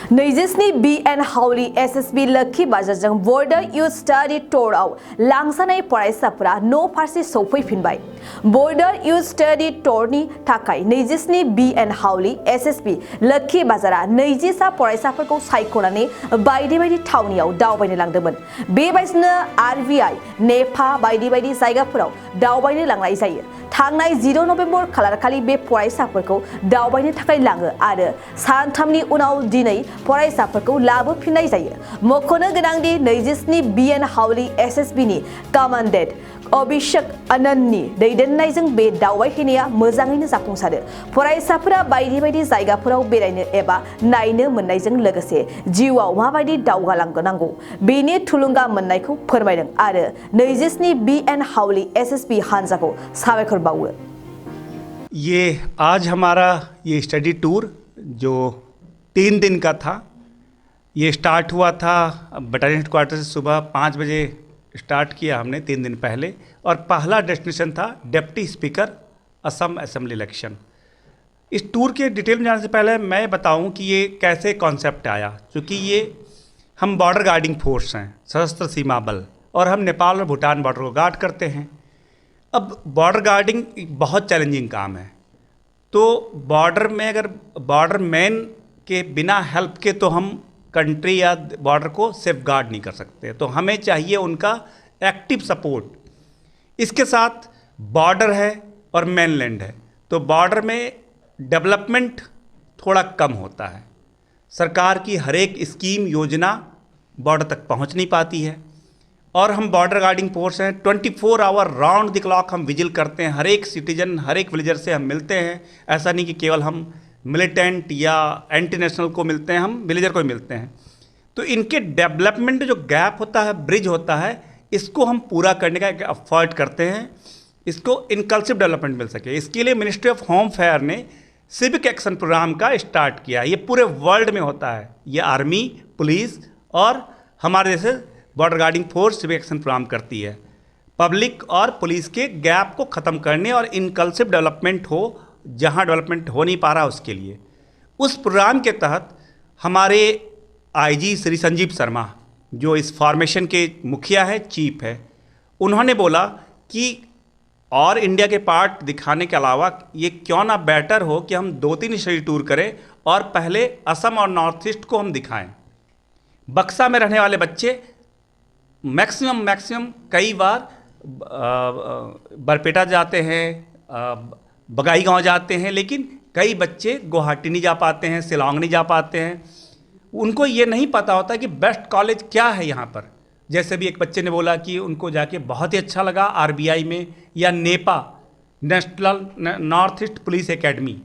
नैजिस्नि BN हाउली SSB लोक्षी बाजारजों बर्डार इयुथ स्टाडी टुरआव लांजानाय फरायसाफोरा न' फारसे सौफैफिनबाय। बर्डार इयुथ स्टाडी टुरनि थाखाय नैजिस्नि BN हाउली SSB लोक्षी बाजारा 20सा फरायसाफोरखौ सायख'नानै बायदि बायदि थावनियाव दावबायनो लांदोंमोन। बेबायदिनो RBI, नेपा बायदि बायदि जायगाफोराव दावबायनो लांनाय जायो। थांनाय 0 नभेम्बर खालारखालि बे फरायसाफोरखौ दावबायनो थाखाय लाङो आरो सानथामनि उनाव दिनै फरायसाफोरखौ लाबोफिननाय जायो। मख'नो गोनांदि 20स्नि BN हाउली SSB नि कमान्डेन्ट अभिषेक आनन्दनि दैदेननायजों बे दावबायहैनाया मोजाङैनो जाफुंसारो। फरायसाफोरा बायदि बायदि जायगाफोराव बेरायनो एबा नायनो मोननायजों लोगोसे जिउआव माबायदि दावगालांनांगौ बेनि थुलुंगा मोननायखौ फोरमायदों आरो 20स्नि BN हाउली SSB हान्जाखौ साबायखर बावो। ये आज हमारा ये स्टडी टूर जो 3 दिन का था, ये स्टार्ट हुआ था बटालियन हेडक्वार्टर से सुबह 5 बजे स्टार्ट किया हमने 3 दिन पहले, और पहला डेस्टिनेशन था deputy speaker Assam assembly election. इस टूर के डिटेल में जाने से पहले मैं बताऊं कि ये कैसे कॉन्सेप्ट आया, क्योंकि ये हम बॉर्डर गार्डिंग फोर्स हैं, सशस्त्र सीमा बल, और हम नेपाल और भूटान बॉर्डर को गार्ड करते हैं। अब बॉर्डर गार्डिंग बहुत चैलेंजिंग काम है, तो बॉर्डर में अगर बॉर्डर मैन के बिना हेल्प के तो हम कंट्री या बॉर्डर को सेफ गार्ड नहीं कर सकते, तो हमें चाहिए उनका एक्टिव सपोर्ट। इसके साथ बॉर्डर है और मेनलैंड है, तो बॉर्डर में डेवलपमेंट थोड़ा कम होता है। सरकार की हर एक स्कीम योजना बॉर्डर तक पहुंच नहीं पाती है, और हम बॉर्डर गार्डिंग फोर्स हैं। 24 आवर राउंड द क्लॉक हम विजिल करते हैं। हर एक सिटीजन, हर एक विलेजर से हम मिलते हैं। ऐसा नहीं कि केवल हम मिलिटेंट या एंटी नेशनल को मिलते हैं, हम विलेजर को ही मिलते हैं। तो इनके डेवलपमेंट जो गैप होता है, ब्रिज होता है, इसको हम पूरा करने का एक एफर्ट करते हैं, इसको इनकल्सिव डेवलपमेंट मिल सके। इसके लिए मिनिस्ट्री ऑफ होम अफेयर ने सिविक एक्शन प्रोग्राम का स्टार्ट किया। ये पूरे वर्ल्ड में होता है, ये आर्मी, पुलिस और हमारे जैसे border guarding force civic action programme करती है। पब्लिक और पुलिस के गैप को ख़त्म करने और इनकल्सिव डेवलपमेंट हो, जहाँ डेवलपमेंट हो नहीं पा रहा उसके लिए। उस प्रोग्राम के तहत हमारे IG श्री संजीव शर्मा, जो इस फॉर्मेशन के मुखिया है, चीफ है, उन्होंने बोला कि और इंडिया के पार्ट दिखाने के अलावा ये क्यों ना बेटर हो कि हम 2-3 स्टडी टूर करें और पहले असम और नॉर्थ ईस्ट को हम दिखाएं। बक्सा में रहने वाले बच्चे मैक्सिमम कई बार बरपेटा जाते हैं, बगाई गांव जाते हैं, लेकिन कई बच्चे गुवाहाटी नहीं जा पाते हैं, शिलांग नहीं जा पाते हैं। उनको ये नहीं पता होता कि बेस्ट कॉलेज क्या है यहाँ पर। जैसे भी एक बच्चे ने बोला कि उनको जाके बहुत ही अच्छा लगा RBI में, या Nipah national north east police academy,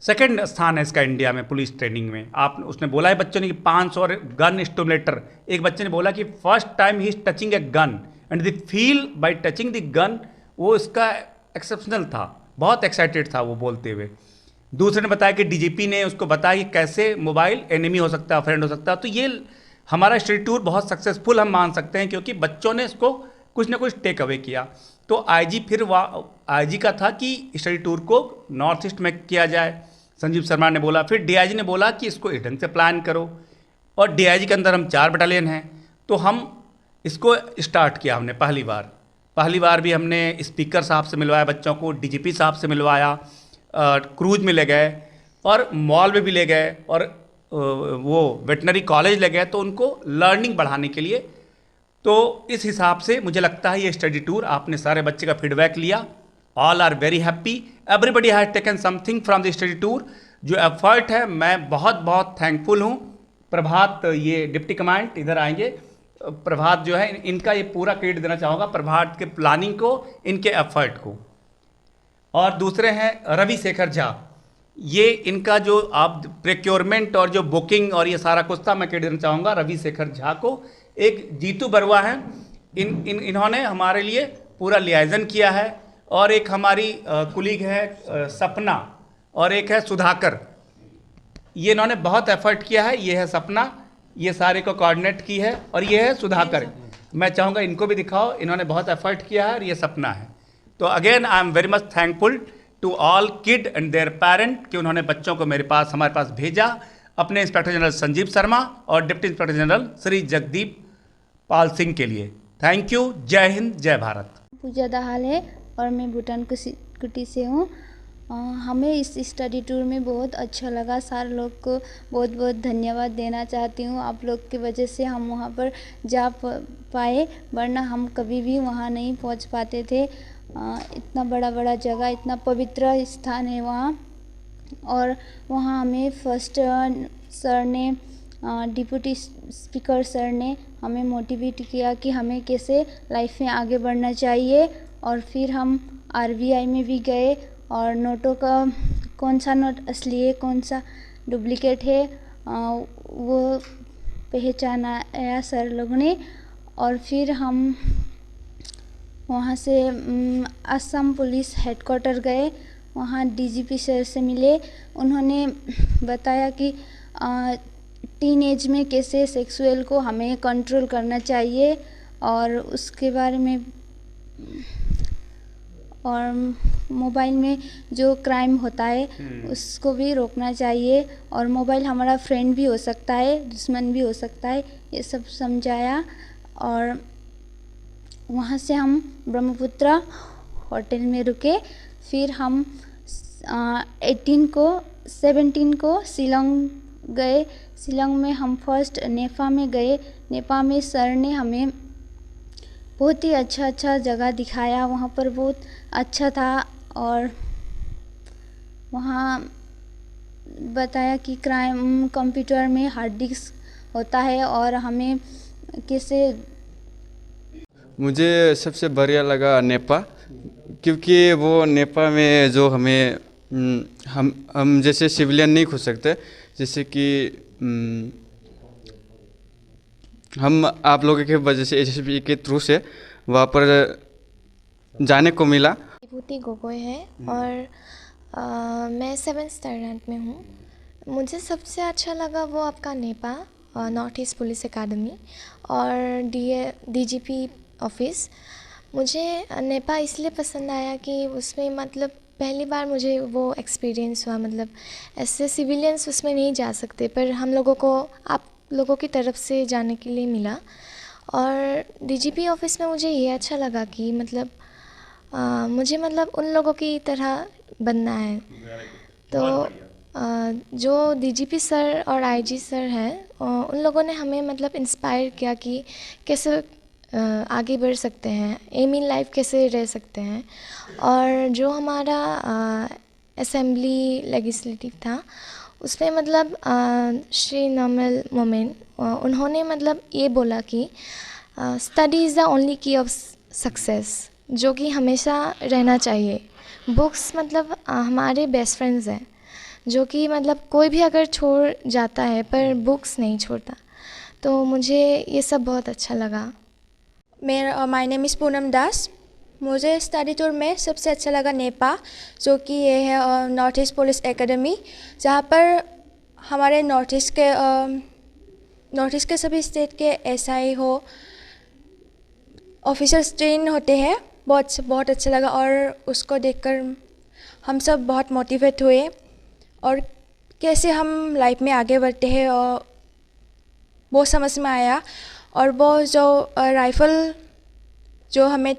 second स्थान है इसका इंडिया में पुलिस ट्रेनिंग में। आप उसने बोला है बच्चों ने कि 500 गन स्टिमुलेटर। एक बच्चे ने बोला कि first time he is touching a gun and the feel bye touching the gun, वो इसका एक्सेप्शनल था, बहुत एक्साइटेड था वो बोलते हुए। दूसरे ने बताया कि DGP ने उसको बताया कि कैसे मोबाइल एनिमी हो सकता है, फ्रेंड हो सकता है। तो ये हमारा स्टडी टूर बहुत सक्सेसफुल हम मान सकते हैं, क्योंकि बच्चों ने इसको कुछ ना कुछ टेक अवे किया। तो IG का था कि स्टडी टूर को नॉर्थ ईस्ट में किया जाए, संजीव शर्मा ने बोला। फिर DIG ने बोला कि इसको इस ढंग से प्लान करो, और DIG के अंदर हम 4 बटालियन हैं, तो हम इसको स्टार्ट किया हमने पहली बार भी हमने स्पीकर साहब से मिलवाया बच्चों को, DGP साहब से मिलवाया, क्रूज में ले गए और मॉल में भी ले गए, और वो वेटनरी कॉलेज ले गए, तो उनको लर्निंग बढ़ाने के लिए। तो इस हिसाब से मुझे लगता है ये स्टडी टूर, आपने सारे बच्चे का फीडबैक लिया, all are very happy, everybody has taken something from the study tour. जो एफर्ट है, मैं बहुत बहुत थैंकफुल हूँ। प्रभात, ये डिप्टी कमांड इधर आएंगे, प्रभात जो है, इनका ये पूरा क्रेडिट देना चाहूँगा, प्रभात के प्लानिंग को, इनके एफर्ट को। और दूसरे हैं रवि शेखर झा, ये इनका जो आप प्रोक्योरमेंट और जो बुकिंग और ये सारा कुछ था, मैं क्रेडिट देना चाहूँगा रवि शेखर झा को। एक जीतू बरुआ हैं, इन्होंने हमारे लिए पूरा लियाजन किया है, और एक हमारी कुलीग है सपना, और एक है सुधाकर, ये इन्होंने बहुत एफर्ट किया है। ये है सपना, ये सारे को कोऑर्डिनेट की है, और ये है सुधाकर। मैं चाहूँगा इनको भी दिखाओ, इन्होंने बहुत एफर्ट किया है, और ये सपना है। तो again I am very much thankful to all kid and their parent कि उन्होंने बच्चों को हमारे पास भेजा, अपने इंस्पेक्टर जनरल संजीव शर्मा और deputy inspector general Shri Jagdeep Pal Singh के लिए। Thank you. जय हिंद, जय भारत। पूजा दाहाल है और मैं भूटान कुटी से हूँ। हमें इस स्टडी टूर में बहुत अच्छा लगा। सारे लोग को बहुत बहुत धन्यवाद देना चाहती हूँ। आप लोग की वजह से हम वहाँ पर जा पाए, वरना हम कभी भी वहाँ नहीं पहुँच पाते थे। इतना बड़ा बड़ा जगह, इतना पवित्र स्थान है वहाँ। और वहाँ हमें फर्स्ट सर ने, डिप्टी स्पीकर सर ने हमें मोटिवेट किया कि हमें कैसे लाइफ में आगे बढ़ना चाहिए। और फिर हम आरबीआई में भी गए और नोटों का कौन सा नोट असली है, कौन सा डुप्लीकेट है, वो पहचाना सर लोगों ने। और फिर हम वहाँ से असम पुलिस हेडक्वार्टर गए, वहाँ डीजीपी सर से मिले। उन्होंने बताया कि टीन एज में कैसे सेक्सुअल को हमें कंट्रोल करना चाहिए और उसके बारे में, और मोबाइल में जो क्राइम होता है उसको भी रोकना चाहिए। और मोबाइल हमारा फ्रेंड भी हो सकता है, दुश्मन भी हो सकता है, ये सब समझाया। और वहाँ से हम ब्रह्मपुत्र होटल में रुके। फिर हम 17 को शिलोंग गए। शिलोंग में हम फर्स्ट नेपा में गए। नेपा में सर ने हमें बहुत ही अच्छा जगह दिखाया, वहाँ पर बहुत अच्छा था। और वहाँ बताया कि क्राइम कंप्यूटर में हार्ड डिस्क होता है और हमें कैसे। मुझे सबसे बढ़िया लगा नेपा, क्योंकि वो नेपा में जो हमें हम जैसे सिविलियन नहीं घुस सकते, जैसे कि हम आप लोगों के वजह से एसएसबी के थ्रू से वहाँ पर जाने को मिला। विभूति गोगोई है और मैं 7th स्टैंडर्ड में हूँ। मुझे सबसे अच्छा लगा वो आपका Nipah, north east police academy और डीजीपी ऑफिस। मुझे नेपा इसलिए पसंद आया कि उसमें मतलब पहली बार मुझे वो एक्सपीरियंस हुआ, मतलब ऐसे सिविलियंस उसमें नहीं जा सकते, पर हम लोगों को आप लोगों की तरफ से जाने के लिए मिला। और डीजीपी ऑफिस में मुझे ये अच्छा लगा कि मतलब मुझे मतलब उन लोगों की तरह बनना है। तो जो डीजीपी सर और आईजी सर हैं, उन लोगों ने हमें मतलब इंस्पायर किया कि कैसे आगे बढ़ सकते हैं, एम इन लाइफ कैसे रह सकते हैं। और जो हमारा असेंबली लेजिस्लेटिव था, उसमें मतलब श्री नॉर्मल मोमेन उन्होंने मतलब ये बोला कि स्टडी इज़ द ओनली की ऑफ सक्सेस, जो कि हमेशा रहना चाहिए। बुक्स मतलब हमारे बेस्ट फ्रेंड्स हैं, जो कि मतलब कोई भी अगर छोड़ जाता है पर बुक्स नहीं छोड़ता। तो मुझे ये सब बहुत अच्छा लगा। माय नेम इज़ पूनम दास। मुझे स्टडी टूर में सबसे अच्छा लगा नेपा, जो कि ये है नॉर्थ ईस्ट पुलिस एकेडमी, जहाँ पर हमारे नॉर्थ ईस्ट के सभी स्टेट के एसआई हो ऑफिसर्स ट्रेन होते हैं। बहुत अच्छा लगा और उसको देखकर हम सब बहुत मोटिवेट हुए और कैसे हम लाइफ में आगे बढ़ते हैं और वो समझ में आया। और वो जो राइफ़ल जो हमें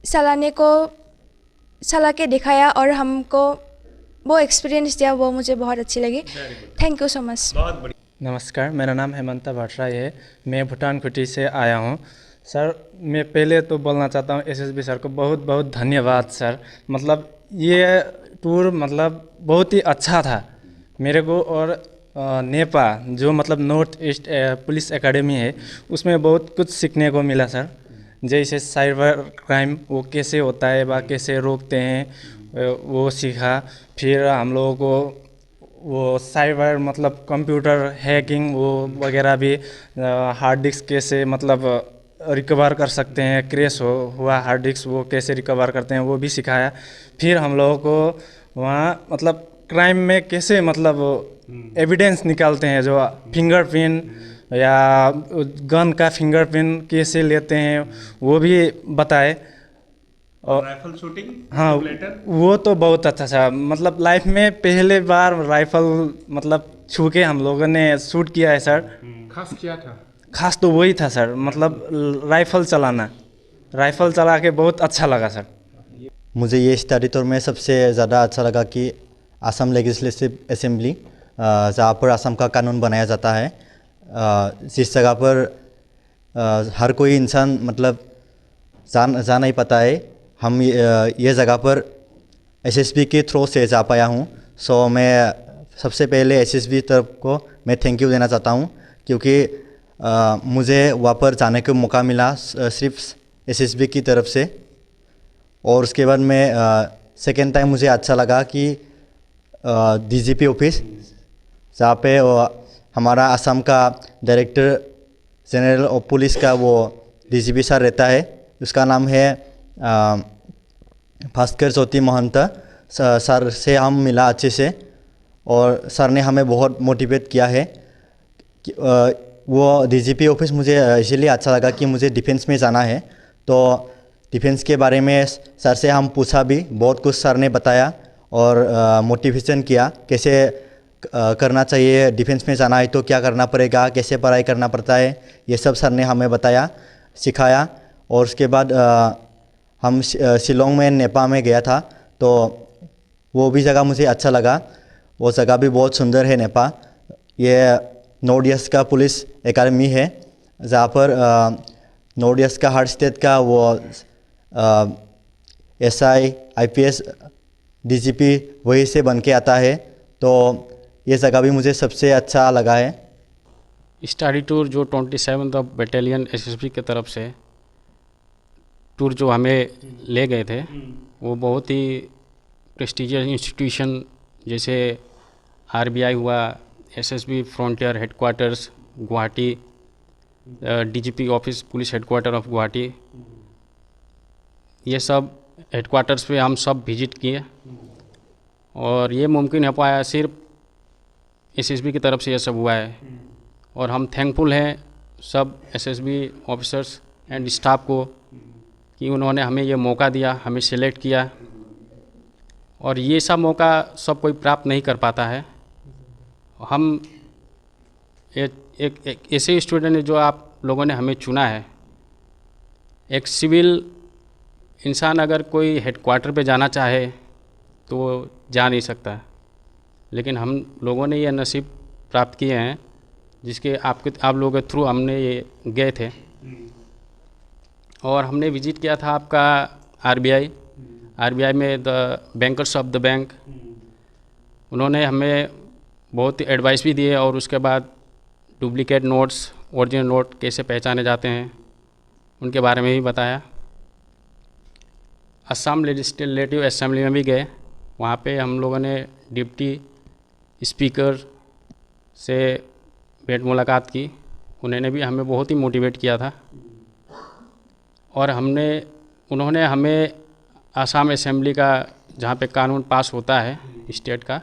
चला के दिखाया और हमको वो एक्सपीरियंस दिया, वो मुझे बहुत अच्छी लगी। Thank you so much. बहुत बढ़िया। नमस्कार, मेरा नाम हेमंता भट्टराय है। मैं भूटान कुटी से आया हूँ। सर, मैं पहले तो बोलना चाहता हूँ एसएसबी सर को बहुत बहुत धन्यवाद सर। मतलब ये टूर मतलब बहुत ही अच्छा था मेरे को। और नेपा जो मतलब नॉर्थ ईस्ट पुलिस एकेडमी है, उसमें बहुत कुछ सीखने को मिला सर। जैसे साइबर क्राइम वो कैसे होता है, वह कैसे रोकते हैं, वो सीखा। फिर हम लोगों को वो साइबर मतलब कंप्यूटर हैकिंग वो वगैरह भी, हार्ड डिस्क कैसे मतलब रिकवर कर सकते हैं, क्रैश हुआ हार्ड डिस्क वो कैसे रिकवर करते हैं, वो भी सिखाया। फिर हम लोगों को वहाँ मतलब क्राइम में कैसे मतलब एविडेंस निकालते हैं, जो फिंगरप्रिंट या गन का फिंगरप्रिंट कैसे लेते हैं, वो भी बताए। और राइफल शूटिंग, हाँ, वो तो बहुत अच्छा था। मतलब लाइफ में पहले बार राइफल मतलब छू के हम लोगों ने शूट किया है सर। खास क्या था? खास तो वही था सर, मतलब राइफ़ल चला के बहुत अच्छा लगा सर। मुझे ये स्टडी टूर में सबसे ज़्यादा अच्छा लगा कि असम लेजिस्लेटिव असेंबली, जहाँ पर असम का कानून बनाया जाता है, जिस जगह पर हर कोई इंसान मतलब जा नहीं पाता है, हम ये जगह पर एसएसबी के थ्रू से जा पाया हूँ। सो मैं सबसे पहले एसएसबी तरफ को मैं थैंक यू देना चाहता हूँ, क्योंकि मुझे वहाँ पर जाने का मौका मिला सिर्फ एसएसबी की तरफ से। और उसके बाद मैं सेकेंड टाइम मुझे अच्छा लगा कि डीजीपी ऑफिस, जहाँ पे हमारा असम का डायरेक्टर जनरल ऑफ पुलिस का वो डीजीपी सर रहता है, उसका नाम है भास्कर ज्योति महंत सर से हम मिला अच्छे से, और सर ने हमें बहुत मोटिवेट किया है। वो डीजीपी ऑफिस मुझे इसीलिए अच्छा लगा कि मुझे डिफेंस में जाना है, तो डिफेंस के बारे में सर से हम पूछा भी, बहुत कुछ सर ने बताया और मोटिवेशन किया कैसे करना चाहिए, डिफेंस में जाना है तो क्या करना पड़ेगा, कैसे पढ़ाई करना पड़ता है, ये सब सर ने हमें बताया, सिखाया। और उसके बाद हम शिलोंग में नेपाल में गया था, तो वो भी जगह मुझे अच्छा लगा। वो जगह भी बहुत सुंदर है नेपाल। ये नॉर्थ ईस्ट का पुलिस एकेडमी है, जहाँ पर नॉर्थ ईस्ट का हर स्टेट का वो एसआई आईपीएस डीजीपी वहीं से बन के आता है, तो ये जगह भी मुझे सबसे अच्छा लगा है। स्टडी टूर जो 27th बटालियन एसएसबी की तरफ से टूर जो हमें ले गए थे, वो बहुत ही प्रेस्टिजियस इंस्टीट्यूशन जैसे आरबीआई हुआ, SSB frontier headquarters Guwahati, DGP office police headquarter of Guwahati, ये सब हेडक्वार्टर्स पे हम सब विजिट किए। और ये मुमकिन हो पाया सिर्फ एसएसबी की तरफ से ये सब हुआ है, और हम थैंकफुल हैं सब एसएसबी ऑफिसर्स एंड स्टाफ को कि उन्होंने हमें ये मौका दिया, हमें सेलेक्ट किया। और ये सब मौका सब कोई प्राप्त नहीं कर पाता है। हम एक ऐसे स्टूडेंट जो आप लोगों ने हमें चुना है। एक सिविल इंसान अगर कोई हेडक्वार्टर पे जाना चाहे तो जा नहीं सकता, लेकिन हम लोगों ने ये नसीब प्राप्त किए हैं जिसके आप लोगों के थ्रू हमने ये गए थे। और हमने विजिट किया था आपका आरबीआई में the bankers of the bank. उन्होंने हमें बहुत एडवाइस भी दिए, और उसके बाद डुप्लीकेट नोट्स ओरिजिनल नोट कैसे पहचाने जाते हैं उनके बारे में भी बताया। असम लेजिस्लेटिव असेंबली में भी गए, वहाँ पे हम लोगों ने डिप्टी स्पीकर से भेंट मुलाकात की। उन्होंने भी हमें बहुत ही मोटिवेट किया था, और उन्होंने हमें असम असेंबली का जहाँ पे कानून पास होता है स्टेट का,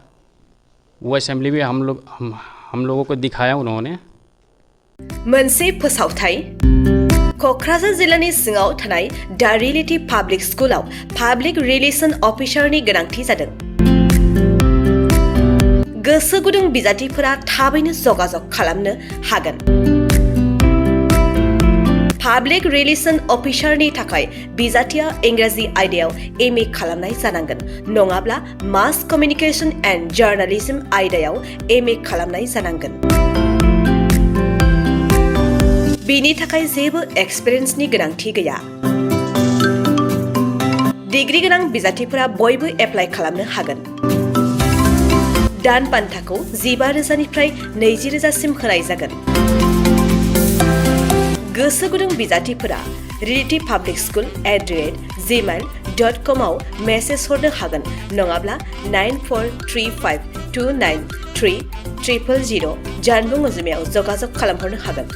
वो असेंबली भी हम लोगों को दिखाया उन्होंने। मोनसे फोसावथाय क'क्राझार जिल्लानि सिङाव थानाय दा रियेलिटी पाब्लिक स्कुलाव पाब्लिक रिलेशन अफिसारनि गोनांथि जादों। गोसो गुदुं बिजाथिफोरा थाबैनो जगाजग खालामनो हागोन। पाब्लिक रिलेशन अफिसारनि थाखाय बिजाथिया इंराजि आयदायाव एमए खालामनाय जानांगोन, नङाब्ला मास कमिउनिकेशन एन्ड जार्नालिज्म आयदायाव एमए खालामनाय जानांगोन। बेनि थाखाय जेबो एक्सपिरियेन्सनि गोनांथि गैया। डिग्री गोनां बिजाथिफोरा बयबो एप्लाइ खालामनो हागोन। दान बान्थाखौ 15,000निफ्राय 20,000सिम होनाय जागोन। गोसो गुदुं बिजाथिफोरा रियेलिटी पाब्लिक स्कुल @gmail.com आव मेसेज हरनो हागोन, नङाब्ला 9435293000 जानबुं अनजिमायाव जगाजग खालामहरनो हागोन।